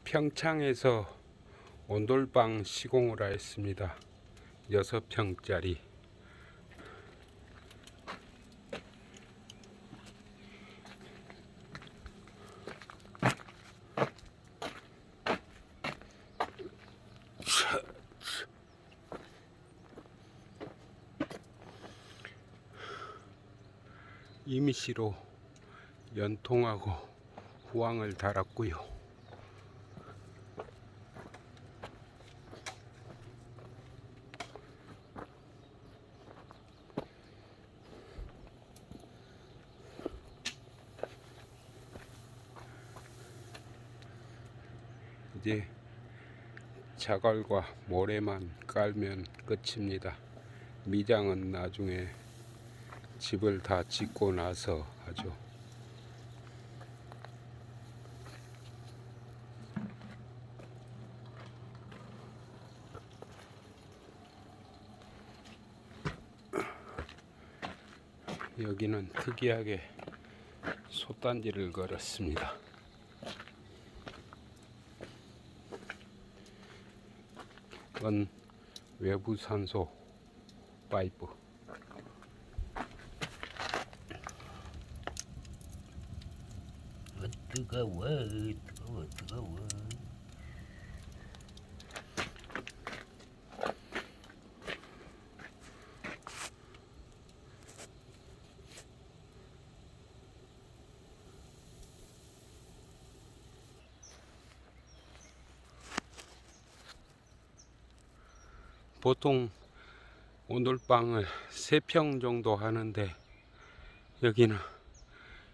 평창에서 온돌방 시공을 하였습니다. 6평짜리. 이미시로 연통하고 후황을 달았고요. 이제 자갈과 모래만 깔면 끝입니다. 미장은 나중에 집을 다 짓고 나서 하죠. 여기는 특이하게 솥단지를 걸었습니다. 이건 외부 산소 파이프. 뜨거워 뜨거워. 보통 온돌방을 3평 정도 하는데 여기는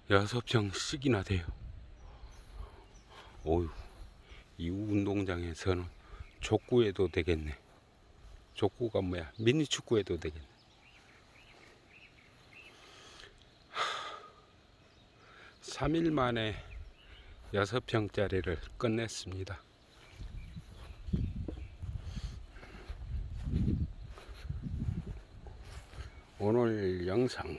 6평씩이나 돼요. 오유, 이 운동장에서는 족구해도 되겠네. 족구가 뭐야? 미니축구해도 되겠네. 3일 만에 6평짜리를 끝냈습니다. 오늘 영상